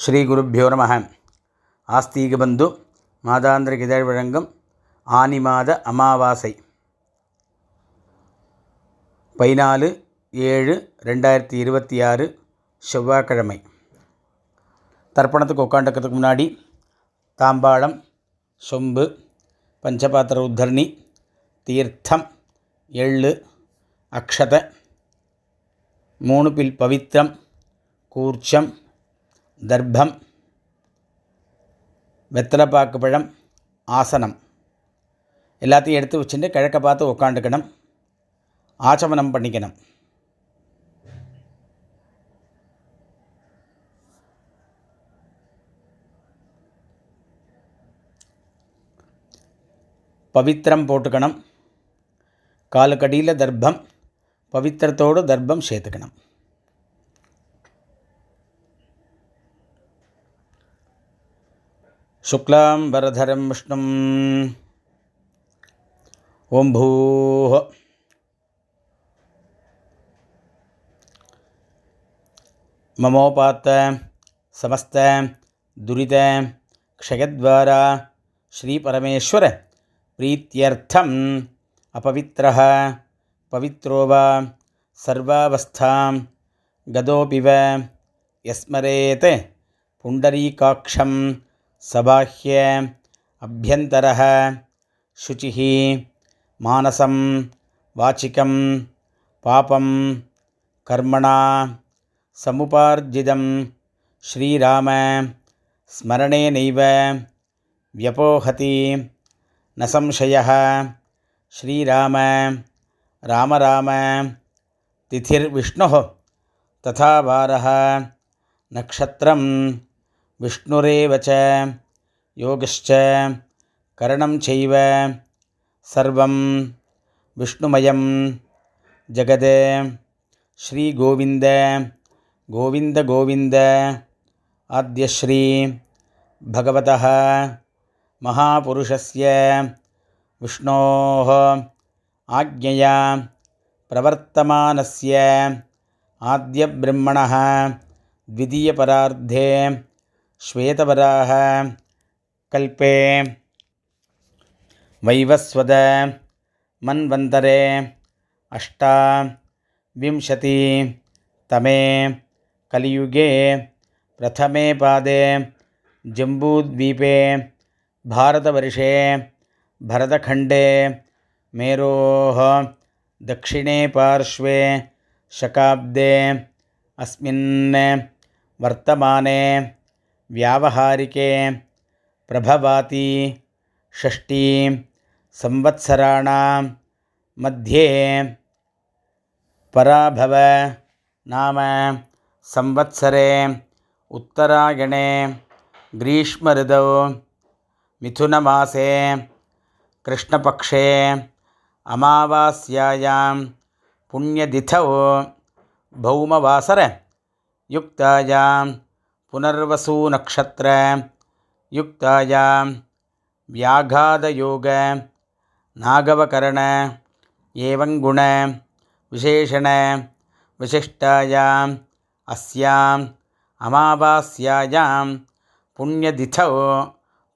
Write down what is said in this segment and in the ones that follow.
ஸ்ரீ குருப்பியோ நமः. ஆஸ்தீகபந்து மாதாந்திர இதழ் வழங்கும் ஆனி மாத அமாவாசை 14/7/2026 செவ்வாய்க்கிழமை. தர்ப்பணத்துக்கு உட்காந்துக்கிறதுக்கு முன்னாடி தாம்பாளம், சொம்பு, பஞ்சபாத்திர உத்தரணி, தீர்த்தம், எள்ளு, அக்ஷதை, 3 பில் பவித்திரம், கூர்ச்சம், தர்ப்பம், வெத்தலைப்பாக்கு பழம், ஆசனம் எல்லாத்தையும் எடுத்து வச்சுட்டு கிழக்க பார்த்து உட்காந்துக்கணும். ஆச்சமனம் பண்ணிக்கணும். பவித்திரம் போட்டுக்கணும். காலுக்கடியில் தர்ப்பம், பவித்திரத்தோடு தர்ப்பம் சேர்த்துக்கணும். சுக்லாம் வரதரம் விஷ்ணும். ஓம் பூஹ மமோபாத்த சமஸ்த துரித க்ஷயத்வாரா ஸ்ரீ பரமேஸ்வர பிரீத்யர்த்தம் அபவித்ரஹ பவித்ரோவா சர்வாவஸ்தாம் கதோபிவ யஸ்மரேத் புண்டரீகாக்ஷம் சபாஹ்ய அப்யந்தரஹ சுச்சிஹ மானசம் வாச்சிகம் பாபம் கர்மணா சமுபார்ஜிதம் ஸ்ரீராம ஸ்மரணேனைவ வ்யபோஹதி ந சம்சயः. ஸ்ரீராம ராம ராம திதிர்விஷ்ணுः ததா வாரः நக்ஷத்ரம் விஷ்ணுரேவ ச யோகஸ்ச கரணம் சைவ சர்வம் விஷ்ணுமயம் ஜகத். ஸ்ரீ கோவிந்த கோவிந்த கோவிந்த ஆத்யஸ்ரீ பகவதः மகாபுருஷஸ்ய விஷ்ணோः ஆக்ஞயா பிரவர்த்தமானஸ்ய ஆத்யப்ரம்மணः த்விதீயபரார்த்தே ஸ்வேதவராஹ கல்பே வைவஸ்வத மன்வந்தரே அஷ்டாவிம்சதி தமே கலியுகே பிரதமே பாதே ஜம்பூத்வீபே பாரதவர்ஷே பரதகண்டே மேரோः தக்ஷிணே பார்ஷ்வே சகாப்தே அஸ்மின் வர்த்தமானே व्यावहारिके प्रभवाति षष्ठी संवत्सराणां मध्ये पराभव नाम संवत्सरे उत्तरायणे ग्रीष्मऋतौ मिथुनमासे कृष्णपक्षे अमावास्यायां पुण्यतिथौ भौमवासर युक्तायां पुनर्वसु नक्षत्र युक्तायां व्याघातयोग नागवकरण एवं गुण विशेषण विशिष्टायां अस्यां अमावास्यायां पुण्यतिथौ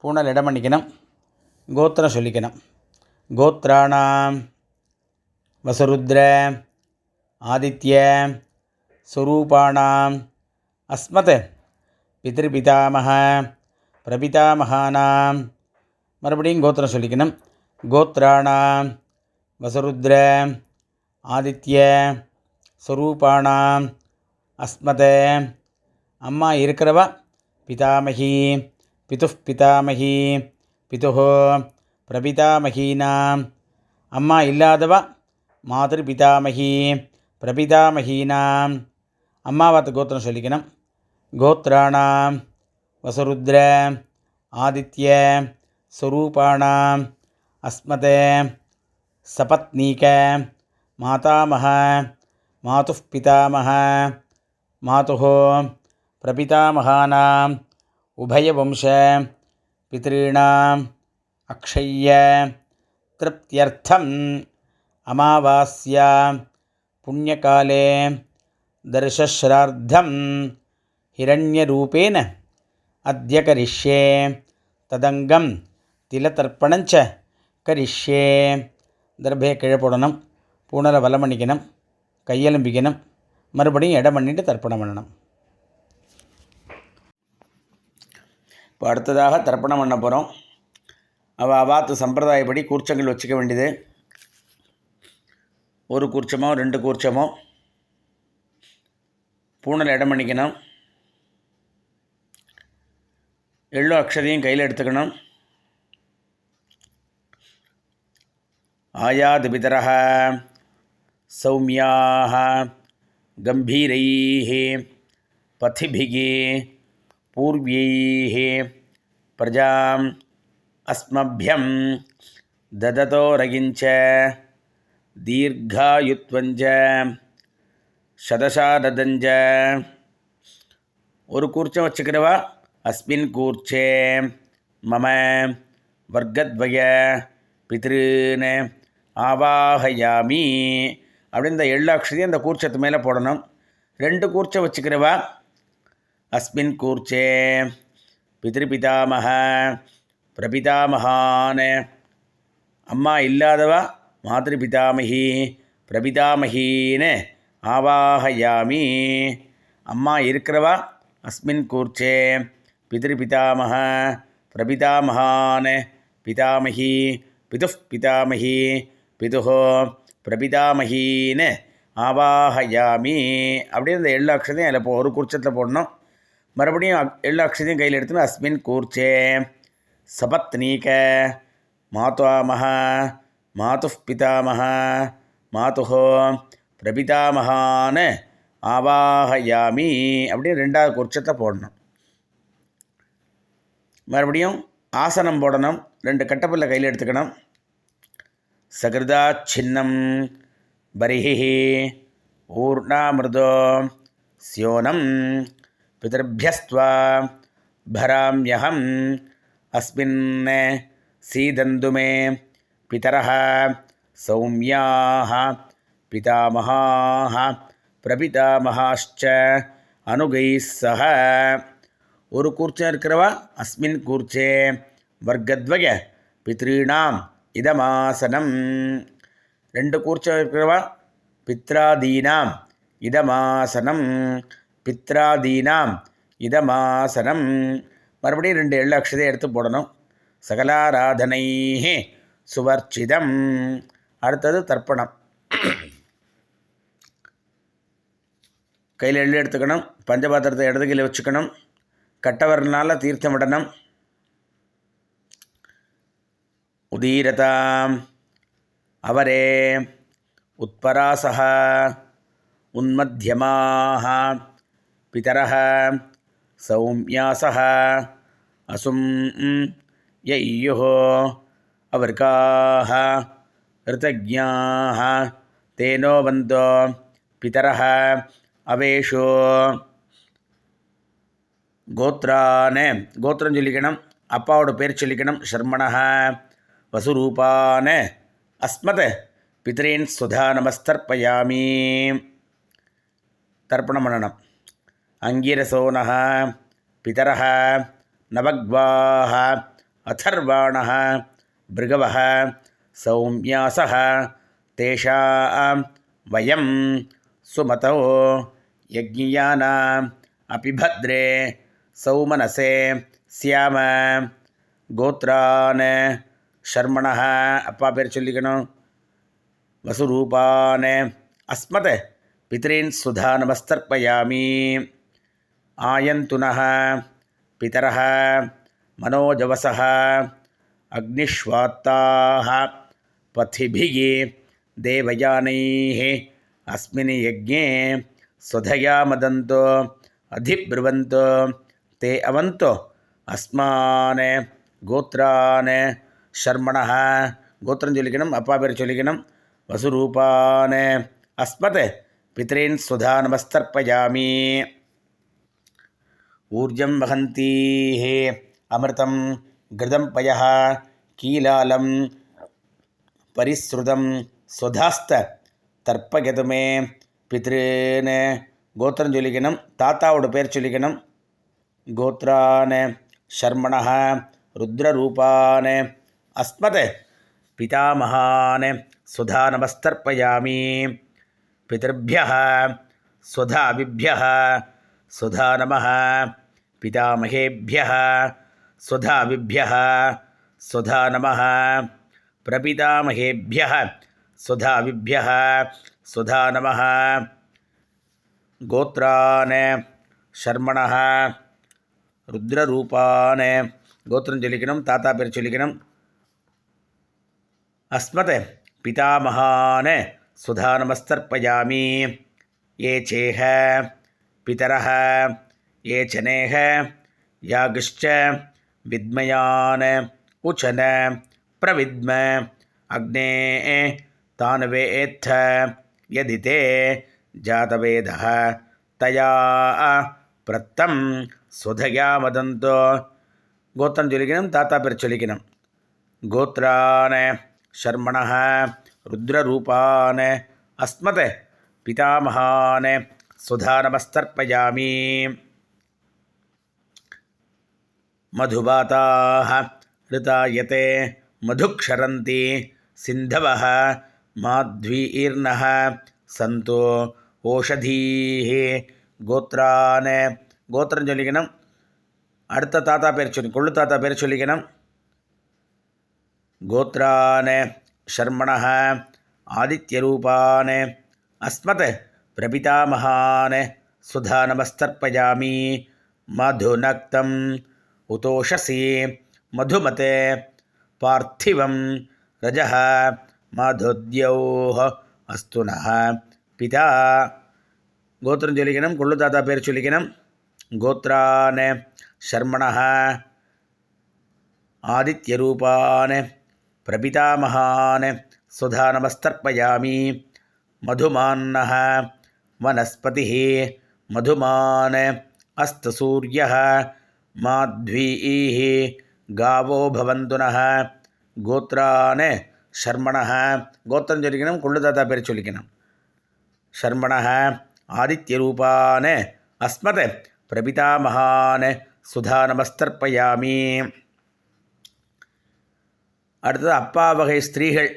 पूर्णलिडम பண்ணிக்கணும். கோத்திரம் சொல்லிக்கணும். கோத்ராணாம் வசுருத்ர ஆதித்ய ஸ்வரூபாணாம் அஸ்மத் பிதೃபிதாமஹ பிரபிதாமஹானாம். மறுபடியும் கோத்திரம் சொல்லிக்கணும். கோத்ராணாம் வசுருத்ர ஆதித்ய ஸ்வரூபாணாம் அஸ்மத். அம்மா இருக்கிறவா பிதாமகி பிதுः பிதாமகி பிதுः பிரபிதாமகீனாம். அம்மா இல்லாதவா மாதர் பிதாமகி பிரபிதாமகீனாம். அம்மாவாத்து கோத்திரம் சொல்லிக்கணும். கோத்ராணாம் வசுருத்ர ஆதித்ய ஸ்வரூபாணாம் அஸ்மத் சபத்னீக மாதாமஹ மாதுः பிதாமஹ மாதுः பிரபிதாமகானாம் உபயவம்ச பித்ருணாம் அக்ஷய்ய திருப்தியர்த்தம் அமாவாஸ்யா புண்ணியகாலே தர்சஸ்ரார்த்தம் ஹிரண்யரூபேன अद्य करिष्ये तदंगम तिलतर्पणञ्च करिष्ये தர்பே கீழே போடணும், பூனலை வலம் பண்ணிக்கணும், கையெலும்பிக்கணும், மறுபடியும் இடம் பண்ணிட்டு தர்ப்பணம் பண்ணணும். இப்போ அடுத்ததாக தர்ப்பணம் பண்ண போகிறோம். அவாத்து சம்பிரதாயப்படி கூர்ச்சங்கள் வச்சுக்க வேண்டியது. ஒரு கூர்ச்சமோ 2 கூர்ச்சமோ பூனலை இடம் பண்ணிக்கணும். எள்ளு அக்ஷதையும் கையில் எடுத்துக்கணும். ஆயாதுபிதரः சௌமியாः கம்பீரைः பதிபிः பூர்வைः பிரஜாம் அஸ்மभ्यं ददतो रगिञ्च दीर्घायुत्वञ्च शतशारदञ्च. ஒரு கூர்ச்சம் வச்சுக்கிறவா அஸ்மின் கூர்ச்சே மம வர்க்கத்வய பித்ருன் ஆவாஹயாமி அப்படின்னு இந்த எள்ளு அக்ஷதையும் அந்த கூர்ச்சத்து மேலே போடணும். 2 கூர்ச்சம் வச்சுக்கிறவா அஸ்மின் கூர்ச்சே பித்ருபிதாமக பிரபிதாமகான், அம்மா இல்லாதவா மாத்ருபிதாமகி பிரபிதாமகின்னு ஆவாஹயாமி. அம்மா இருக்கிறவா அஸ்மின் கூர்ச்சே பித்ருபிதாமக பிரபிதாமகான் பிதாமகி பிதுஃப் பிதாமகி பிதுஹோ பிரபிதாமகின்னு ஆவாஹயாமி அப்படின்னு இந்த எள்ளு அக்ஷதையும் அதில் ஒரு கூர்ச்சத்தில் போடணும். மறுபடியும் எள்ளு அக்ஷதையும் கையில் எடுத்துன்னு அஸ்மின் கூர்ச்சே சபத்னீக மாத்வாமஹ மாதுஃப் பிதாமஹ மாதுஹோ பிரபிதாமகான்னு ஆவாஹயாமி அப்படின்னு 2வது கூர்ச்சத்தை போடணும். மறுபடியும் ஆசனம் போடணும். 2 கட்டப்பல்ல கையில் எடுத்துக்கணும். சகிருதா சின்னம் பரிஹி ஊர்ணாமிருதோ ஸ்யோனம் பிதர்பியஸ்த்வா பராம்யஹம் அஸ்மின் சீதந்துமே பிதரஹ சௌமியாஹ பிதாமஹாஹ பிரபிதாமஹாஷ்ச அனுகைஸ் சஹ. ஒரு கூர்ச்சம் இருக்கிறவா அஸ்மின் கூர்ச்சே வர்க்கத்வய பித்ருணாம் இதமாசனம். 2 கூர்ச்சம் இருக்கிறவா பித்ராதீனாம் இதமாசனம் பித்ராதீனாம் இதமாசனம். மறுபடியும் 2 எள்ளு அக்ஷதை எடுத்து போடணும். சகலாராதனை சுவர்ச்சிதம். அடுத்தது தர்ப்பணம். கையில் எள்ளு எடுத்துக்கணும். பஞ்சபாத்திரத்தை இடது கையில் வச்சுக்கணும். கட்டவரனால் தீர்த்தம் விடணும். உதீரதாம் அவரே உத்பராசஹ உன்மத்யமாஹ பிதரஹ சௌமியாசஹ அசும் யய்யுஹ அவர்காஹ ரிதஜ்ஞாஹ தேனோ வந்தோ பிதரஹ அவேஷோ. கோத்ரானே கோத்திரம் சொல்லிக்கணும். அப்பாவோட பேர் சொல்லிக்கணும். ஷர்மணஹ வசுரூபானே அஸ்மத் பித்ரீன் சுதா நமஸ்தர்ப்பயாமி. தர்ப்பணம் பண்ணணும். அங்கிரசோனஹ பிதரஹ நவக்வாஹ அதர்வாணஹ பிருகவஹ சௌமியாசஹ தேஷாம் வயம் சுமதோ யஜ்ஞானாம் அபிபத்ரே சௌமனசே சியாம. கோத்ரான் ஷர்மணஹ அப்பா பேர் சொல்லிக்கணும். வசுரூபான் அஸ்மத் பித்ரீன் சுதா நமஸ்தர்ப்பயாமி. ஆயந்துனஹ பிதரஹ மனோஜவசஹ அக்னிஷ்வாத்தாஹ பதிபிஹி தேவயானைஹ அஸ்மின் யஜ்ஞே ஸ்வதயா மதந்தோ அதிப்ருவந்தோ தே அவந்தோ அஸ்மான் கோத்ரான் ஷர்மணஹ கோத்திரம் சொல்லிக்கணும். அப்பா பேர் சொல்லிக்கணும். வசுரூபான் அஸ்மத் பித்ரீன் சுதா நமஸ்தர்ப்பயாமி. ஊர்ஜம் வகந்தீஹ அமிர்தம் கிருதம் பயஹ கீலாலம் பரிஸ்ருதம் சுதாஸ்த தர்ப்பகதுமே பித்ருன்னு கோத்திரம் சொல்லிக்கணும். தாத்தாவோட பேர் சொல்லிக்கணும். கோத்ரான் शर्मणः रुद्ररूपान् अस्मत् पितामहान् सुधा नमस्तर्पयामि पितृभ्यः स्वधाभिभ्यः सुधा नमः पितामहेभ्यः स्वधाभिभ्यः सुधा नमः प्रपितामहेभ्यः स्वधाभिभ्यः सुधा नमः गोत्रान् शर्मणः रुद्ररूपान् गोत्रं சொல்லிக்கணும் தாத்தா பேர் சொல்லிக்கணும் अस्मत् पितामहान् सुधा नमस्तर्पयामि ये चेह पितरः ये चनेह यागश्च विद्मयान् उचन प्रविद्म अग्ने तानवेत्थ यदिते जातवेदः तया प्रत्तं सुधया वदन्तो गोत्रं சொல்லிக்கணும் தாத்தா பேர் சொல்லிக்கணும் गोत्रान् शर्मणः रुद्ररूपान् अस्मत् पितामहान् सुधा नमस्तर्पयामि मधुबाताः ऋतायते मधुक्षरन्ति सिन्धवः माध्वीर्नः सन्तो ओषधीः गोत्रान् गोत्रं சொல்லிக்கணும் அடுத்த தாத்தா பேர் சொல்லி கொள்ளு தாத்தா பேர் சொல்லிக்கணும் गोत्रान् शर्मणः आदित्यरूपान् अस्मत् प्रपितामहान् सुधा नमस्तर्पयामि मधुनक्तम् उतोषसि मधुमते पार्थिवं रजः मधुद्यौः अस्तु नः पिता गोत्रं சொல்லிக்கணும் கொள்ளு தாத்தா பேர் சொல்லிக்கணும் गोत्रान् शर्मणः आदित्यरूपान् प्रपितामहान् सुधा नमस्तर्पयामि मधुमान्नः वनस्पतिः मधुमान् अस्तु सूर्यः माध्वीः गावो भवन्तु नः गोत्रान् शर्मणः गोत्रं சொல்லிக்கணும் கொள்ளு தாத்தா பேர் சொல்லிக்கணும் शर्मणः आदित्यरूपान् अस्मत् प्रपितामहान् सुधा नमस्तर्पयामि அடுத்தது அப்பா வகை ஸ்திரீகள்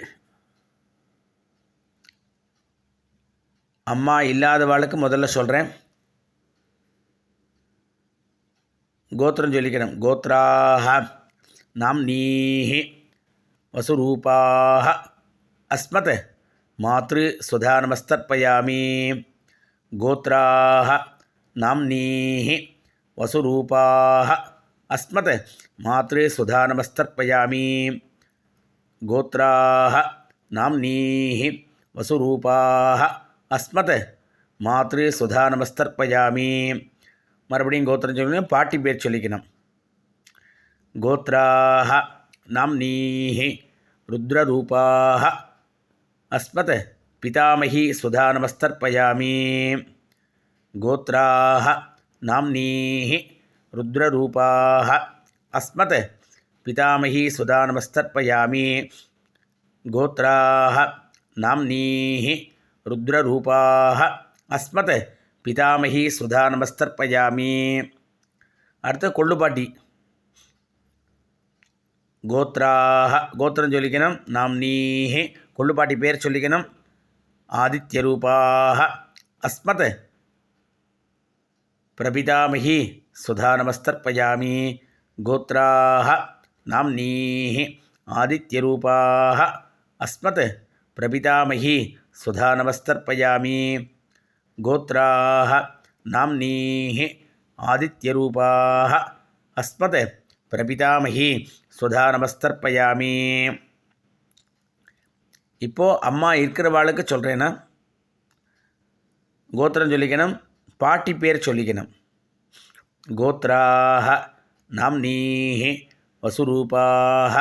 அம்மா இல்லாதவாளுக்கு முதல்ல சொல்கிறேன் கோத்திரம் சொல்லிக்கணும் கோத்ராஹ நாம்னீஹி வசுரூபாஹ அஸ்மத் மாத்ரு சுதா நமஸ்தர்ப்பயாமி கோத்ராஹ நாம்னீஹி வசுரூபாஹ அஸ்மத் மாத்ரு சுதா நமஸ்தர்ப்பயாமி गोत्राः नाम्नीः वसुरूपाः अस्मत् मातृसुधा नमस्तर्पयामि மறுபடியும் கோத்திரம் சொல்லணும் பாட்டி பேர் சொல்லிக்கணும் गोत्राः नाम्नीः रुद्ररूपाः अस्मत् पितामही सुधा नमस्तर्पयामि गोत्राः नाम्नीः रुद्ररूपाः अस्मत् पितामही सुधा नमस्तर्पयामि गोत्राः नाम्नीः रुद्ररूपाः अस्मत् पितामही सुधा नमस्तर्पयामि அடுத்து கொள்ளுப்பாட்டி गोत्राः गोत्रं சொல்லிக்கணும் नाम्नीः கொள்ளுப்பாட்டி பேர் சொல்லிக்கணும் आदित्यरूपाः अस्मत् प्रपितामही सुधा नमस्तर्पयामि गोत्राः नाम्नीः आदित्यरूपाः अस्मत् प्रपितामही सुधा नमस्तर्पयामि गोत्राः नाम्नीः आदित्यरूपाः अस्मत् प्रपितामही सुधा नमस्तर्पयामि இப்போ அம்மா இருக்கிறவாளுக்கு சொல்கிறேன்னா கோத்திரம் சொல்லிக்கணும் பாட்டி பேர் சொல்லிக்கணும் गोत्राः नाम्नीः वसुरूपाः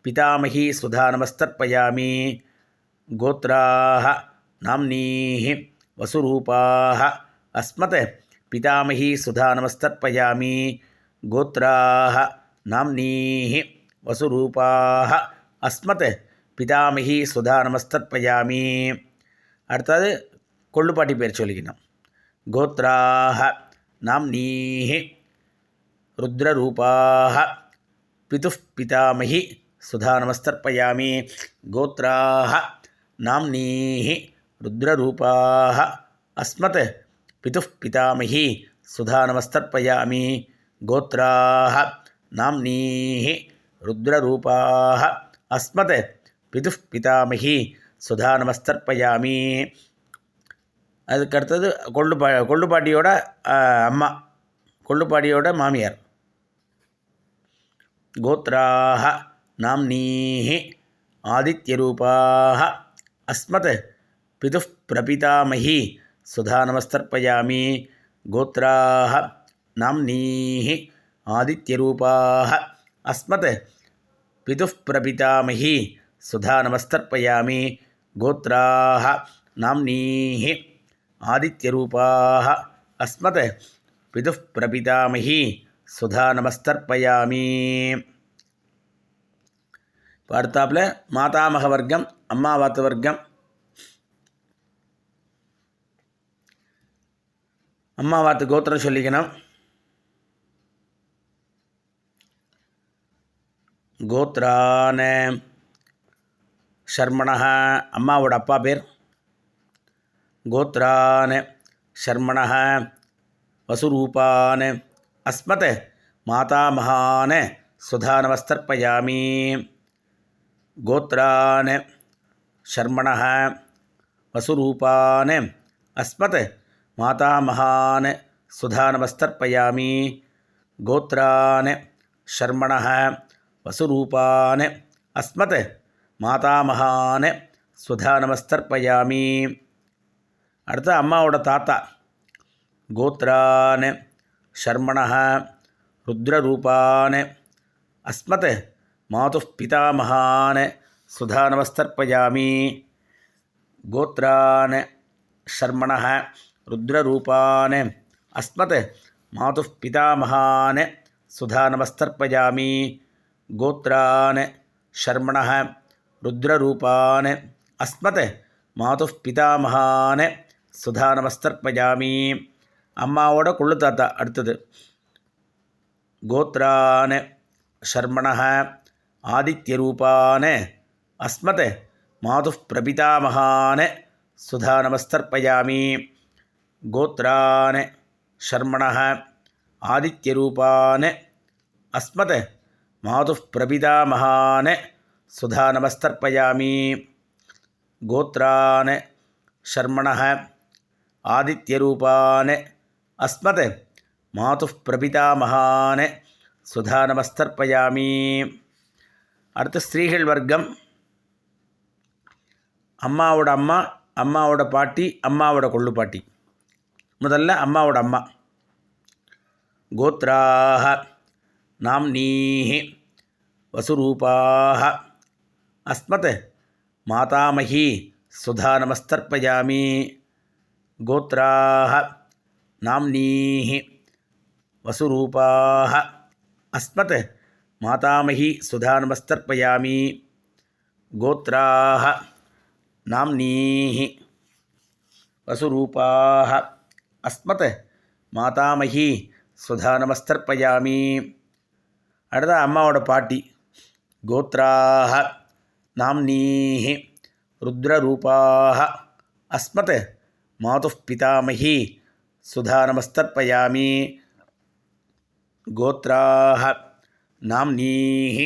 पितामही सुधा नमस्तर्पयामि गोत्राः नाम्नीः वसुरूपाः अस्मत् पितामही सुधा नमस्तर्पयामि गोत्राः नाम्नीः वसुरूपाः अस्मत् पितामही सुधा नमस्तर्पयामि அடுத்தது கொள்ளுப்பாட்டி பேர் சொல்லிக்கணும் गोत्राः नाम्नीः रुद्ररूपाः पितुः पितामही सुधा नमस्तर्पयामि गोत्राः नाम्नीः रुद्ररूपाः अस्मत् पितुः पितामही सुधा नमस्तर्पयामि गोत्राः नाम्नीः रुद्ररूपाः अस्मत् पितुः पितामही सुधा नमस्तर्पयामि அதுக்கடுத்தது கொள்ளுப்பாட்டியோட அம்மா கொள்ளுப்பாட்டியோட மாமியார் கோத்ராः நாம்னீः ஆதித்யரூபாः அஸ்மத் பிதுः பிரபிதாமஹி சுதா நமஸ்தர்ப்பயாமி கோத்ராः நாம்னீः ஆதித்யரூபாः அஸ்மத் பிதுः பிரபிதாமஹி சுதா நமஸ்தர்ப்பயாமி கோத்ராः நாம்னீः ஆதித்யரூபாः அஸ்மத் பிதுः பிரபிதாமஹி சுதா நமஸ்தர்ப்பயாமி. அடுத்தாப்புல மாதாமக வர்க்கம் அம்மாவாத்து வர்க்கம். அம்மாவாத்து கோத்திரம் சொல்லிக்கணும். கோத்ரான ஷர்மணः அம்மாவோட அப்பா பேர். கோத்ரான் ஷர்மணः வசுரூபான் அஸ்மத் மாதாமகான் சுதா நமஸ்தர்ப்பயாமி கோத்ரான் ஷர்மணः வசுரூபான் அஸ்மத் மாதாமகான் சுதா நமஸ்தர்ப்பயாமி கோத்ரான் ஷர்மணः வசுரூபான் அஸ்மத் மாதாமகான் சுதா நமஸ்தர்ப்பயாமி. அடுத்து அம்மாவோட தாத்தா கோத்ரான் ஷர்மணः ருத்ரரூபான் அஸ்மத் மாதுः பிதாமகான் சுதா நமஸ்தர்ப்பயாமி கோத்ரான் ஷர்மணः ருத்ரரூபான் அஸ்மத் மாதுः பிதாமகான் சுதா நமஸ்தர்ப்பயாமி கோத்ரான் ஷர்மணः ருத்ரரூபான் அஸ்மத் மாதுः பிதாமகான் சுதா நமஸ்தர்ப்பயாமி. அம்மாவோட கொள்ளு தாத்தா அடுத்தது கோத்ரான் ஷர்மணः ஆதித்யரூபான் அஸ்மத் மாதுः பிரபிதாமகான் சுதா நமஸ்தர்ப்பயாமி கோத்ரான் ஷர்மணः ஆதித்யரூபான் அஸ்மத் மாதுः பிரபிதாமகான் சுதா நமஸ்தர்ப்பயாமி கோத்ரான் ஷர்மணः ஆதித்யரூபான் அஸ்மத் மாதுः பிரபிதாமகான் சுதா நமஸ்தர்ப்பயாமி. அடுத்து ஸ்திரீகள் வர்க்கம். அம்மாவோட அம்மா, அம்மாவோட பாட்டி, அம்மாவோட கொள்ளு பாட்டி. முதல்ல அம்மாவோட அம்மா கோத்ராः நாம்னீः வசுரூபாः அஸ்மத் மாதாமஹி சுதா நமஸ்தர்ப்பயாமி கோத்ராः நாம்னீः வசுரூபாः அஸ்மத் மாதாமஹி சுதா நமஸ்தர்ப்பயாமி கோத்ராः நாம்னீः வசுரூபாः அஸ்மத் மாதாமஹி சுதா நமஸ்தர்ப்பயாமி. அடுத்த அம்மாவோட பாட்டி கோத்ராः நாம்னீः ருத்ரரூபாः அஸ்மத் மாதுः பிதாமஹி சுதா நமஸ்தர்ப்பயாமி கோத்ராः நாம்னீः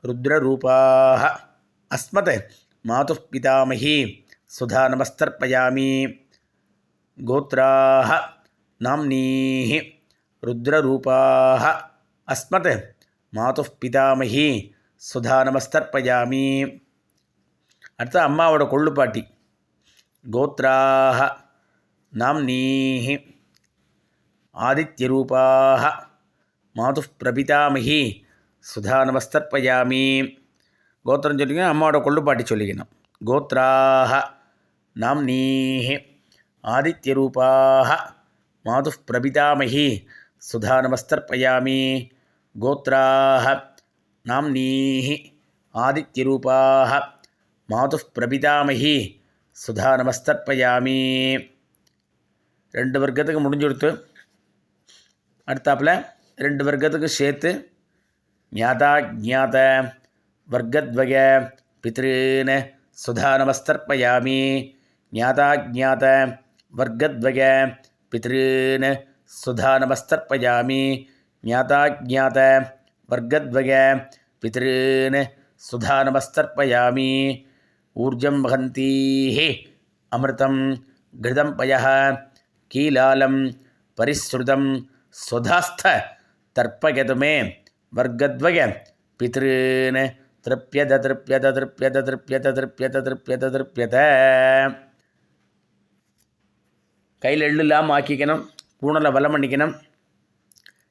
ருத்ரரூபாः அஸ்மத் மாதுः பிதாமஹி சுதா நமஸ்தர்ப்பயாமி கோத்ராः நாம்னீः ருத்ரரூபாः அஸ்மத் மாதுः பிதாமஹி சுதா நமஸ்தர்ப்பயாமி. அடுத்த அம்மாவோட கொள்ளு பாட்டி கோத்ராः நாம்னீः ஆதித்யரூபாः மாதுः பிரபிதாமஹி சுதா நமஸ்தர்ப்பயாமி. கோத்திரம் சொல்லிக்கணும், அம்மாவோட கொள்ளு பாட்டி சொல்லிக்கணும். கோத்ராः நாம்னீः ஆதித்யரூபாः மாதுः பிரபிதாமஹி சுதா நமஸ்தர்ப்பயாமி கோத்ராः நாம்னீः ஆதித்யரூபாः மாதுः பிரபிதாமஹி சுதா நமஸ்தர்ப்பயாமி. ரெண்டு வர்க்கத்துக்கு முடிஞ்சு கொடுத்து அடுத்தாப்பில் ரெண்டு வர்க்கத்துக்கு சேர்த்து ஞாதா ஜாத வர்க்கத்வய பித்ருன் சுதா நமஸ்தர்ப்பயாமி. ஞாதா ஜாத வர்க்கத்வய பித்ருன் சுதா நமஸ்தர்ப்பயாமி. ஞாதா ஜாத வர்க்கத்வய பித்ருன் சுதா நமஸ்தர்ப்பயாமி. ஊர்ஜம் வகந்தீஹி அமிர்தம் கிருதம் பயः கீலாலம் பரிஸ்ருதம் சுதாஸ்த தர்ப்பயது மே வர்க்கத்வய பித்ருன் திருப்யத திருப்யத திருப்யத திருப்யத திருப்யத திருப்யத திருப்யத. கையில் எள்ளு இல்லாமல் ஆக்கிக்கணும். பூனலை வலம் பண்ணிக்கணும்.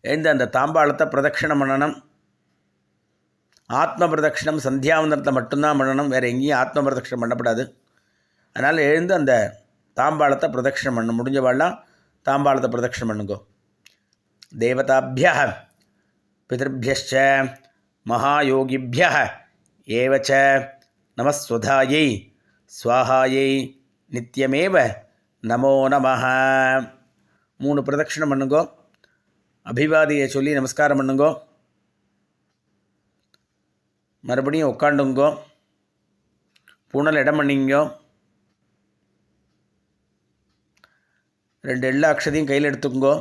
எழுந்து அந்த தாம்பாளத்தை பிரதட்சிணம் பண்ணணும். ஆத்ம பிரதட்சிணம் சந்தியாவந்தனத்தில் மட்டும்தான் பண்ணணும். வேறு எங்கேயும் ஆத்ம பிரதட்சிணம் பண்ணப்படாது. அதனால் எழுந்து அந்த தாம்பாளத்தை பிரதட்சிணம் பண்ணணும். முடிஞ்சவாள்லாம் தாம்பாளத்தை பிரதட்சிணம் பண்ணுங்கோ. தேவதாபிய பிதர்பியச்ச மகாயோகிபிய ஏவச்ச நமஸ்வதாயை ஸ்வாஹாயை நித்தியமேவ நமோ நமஹ. 3 பிரதட்சிணம் பண்ணுங்கோ. அபிவாதியை சொல்லி நமஸ்காரம் பண்ணுங்கோ. மறுபடியும் உட்காண்டுங்கோ. பூனல் இடம் பண்ணிங்கோ. 2 எள்ளு அக்ஷதையும் கையில் எடுத்துங்கோ.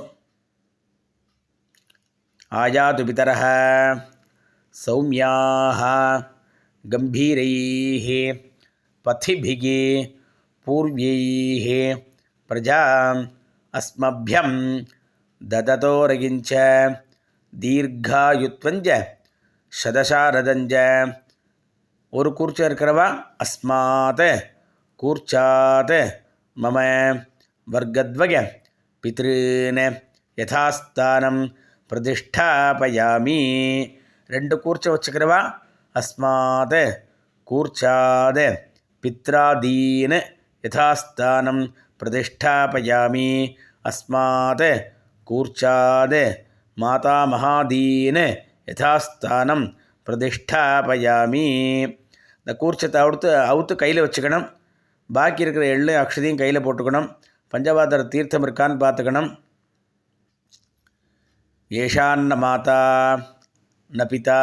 ஆயாது பிதரஹ சௌமியாக கம்பீரைः பதிபிः பூர்வைः பிரஜா அஸ்மபியம் தததோரகிஞ்ச தீர்காயுத்வஞ்ச சதசாரதஞ்ச. ஒரு கூர்ச்சம் இருக்கிறவா அஸ்மாத் கூர்ச்சாத் மம வர்க்கத்வய பித்ருன் யதாஸ்தானம் பிரதிஷ்டாபயாமி. 2 கூர்ச்சம் வச்சுக்கிறவா அஸ்மாத் கூர்ச்சாத் பித்ராதீன் யதாஸ்தானம் பிரதிஷ்டாபயாமி. அஸ்மாத் கூர்ச்சாத் மாதாமகாதீன் யதாஸ்தானம் பிரதிஷ்டாபயாமி. இந்த கூர்ச்சத்தை அவுத்து கையில் வச்சுக்கணும். பாக்கி இருக்கிற எள்ளு அக்ஷதையும் கையில் போட்டுக்கணும். பஞ்சபாத்திர தீர்த்தம் இருக்கான்னு பார்த்துக்கணும். ஏஷான்ன மாதா ந பிதா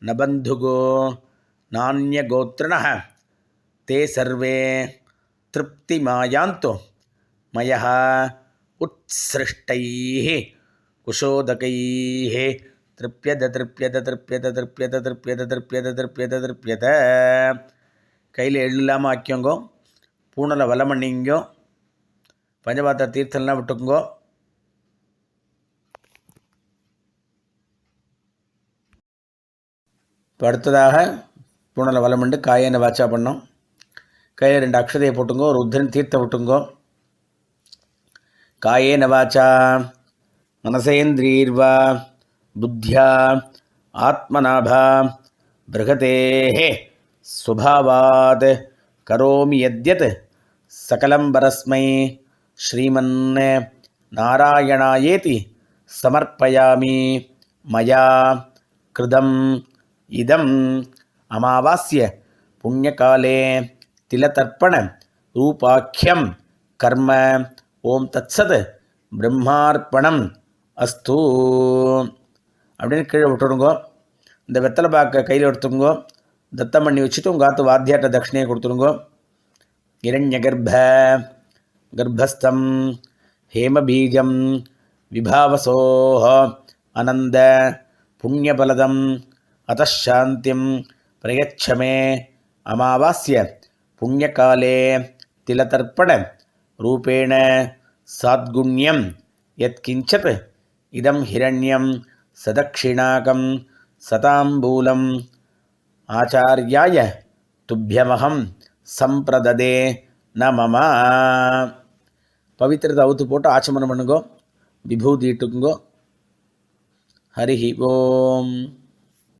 ந பந்துகோ நானிய கோத்ரணः தே சர்வே திருப்திமாயாந்து மயः உத்ஸ்ருஷ்டைः குஷோதகைः திருப்யத திருப்யத திருப்யத திருப்யத திருப்யத திருப்யத திருப்யத திருப்யத. கையில் எள்ளு இல்லாமல் ஆக்கியோங்கோ. பூனலை வலம் பண்ணிங்கோ. பஞ்சபாத்திர தீர்த்தம்லாம் விட்டுக்குங்கோ. இப்போ அடுத்ததாக பூனலை வலம் பண்ணி காயனை வாச்சா பண்ணோம். கையில் 2 அக்ஷதையை போட்டுங்கோ. ஒரு உத்தரன் தீர்த்தம் விட்டுங்கோ. காயேன வாச்சா மனசேந்திரீர்வா புத்தியா ஆத்மநாபா பிருகதேஹ சுபாவாத் கரோமி யத்யத் சகலம் பரஸ்மை ஸ்ரீமன் நாராயணாயேதி சமர்ப்பயாமி. மயா கிருதம் இதம் அமாவாஸ்ய புண்ணியகாலே திலதர்ப்பண ரூபாக்கியம் கர்ம. ஓம் தத்சத் பிரம்மார்ப்பணம் அஸ்து அப்படின்னு கீழே விட்டுடுங்கோ. இந்த வெத்தலை பாக்கை கையில் எடுத்துங்கோ. தத்தம் பண்ணி வச்சுட்டு உங்கள் காத்து வாத்தியாட்ட தட்சிணையை கொடுத்துருங்கோ. இரண்ய கர்ப்பஸ்தம் ஹேமபீஜம் விபாவசோஹ அனந்த புண்ணியபலதம் அதாந்தியம் பிரயச்சமே. அமாவாஸ்ய புண்ணியகாலே திலதர்ப்பண ரூபேண சாத்குண்யம் யத்கிஞ்சத் இதம் ஹிரண்யம் சதக்ஷிணாகம் சதாம்பூலம் ஆச்சார்யாய துப்பியமகம் சம்பிரததே ந மம. பவித்திரத்தை அவுத்து போட்டு ஆச்சமனம் பண்ணுங்கோ. விபூதி இட்டுக்குங்கோ. ஹரி ஓம்.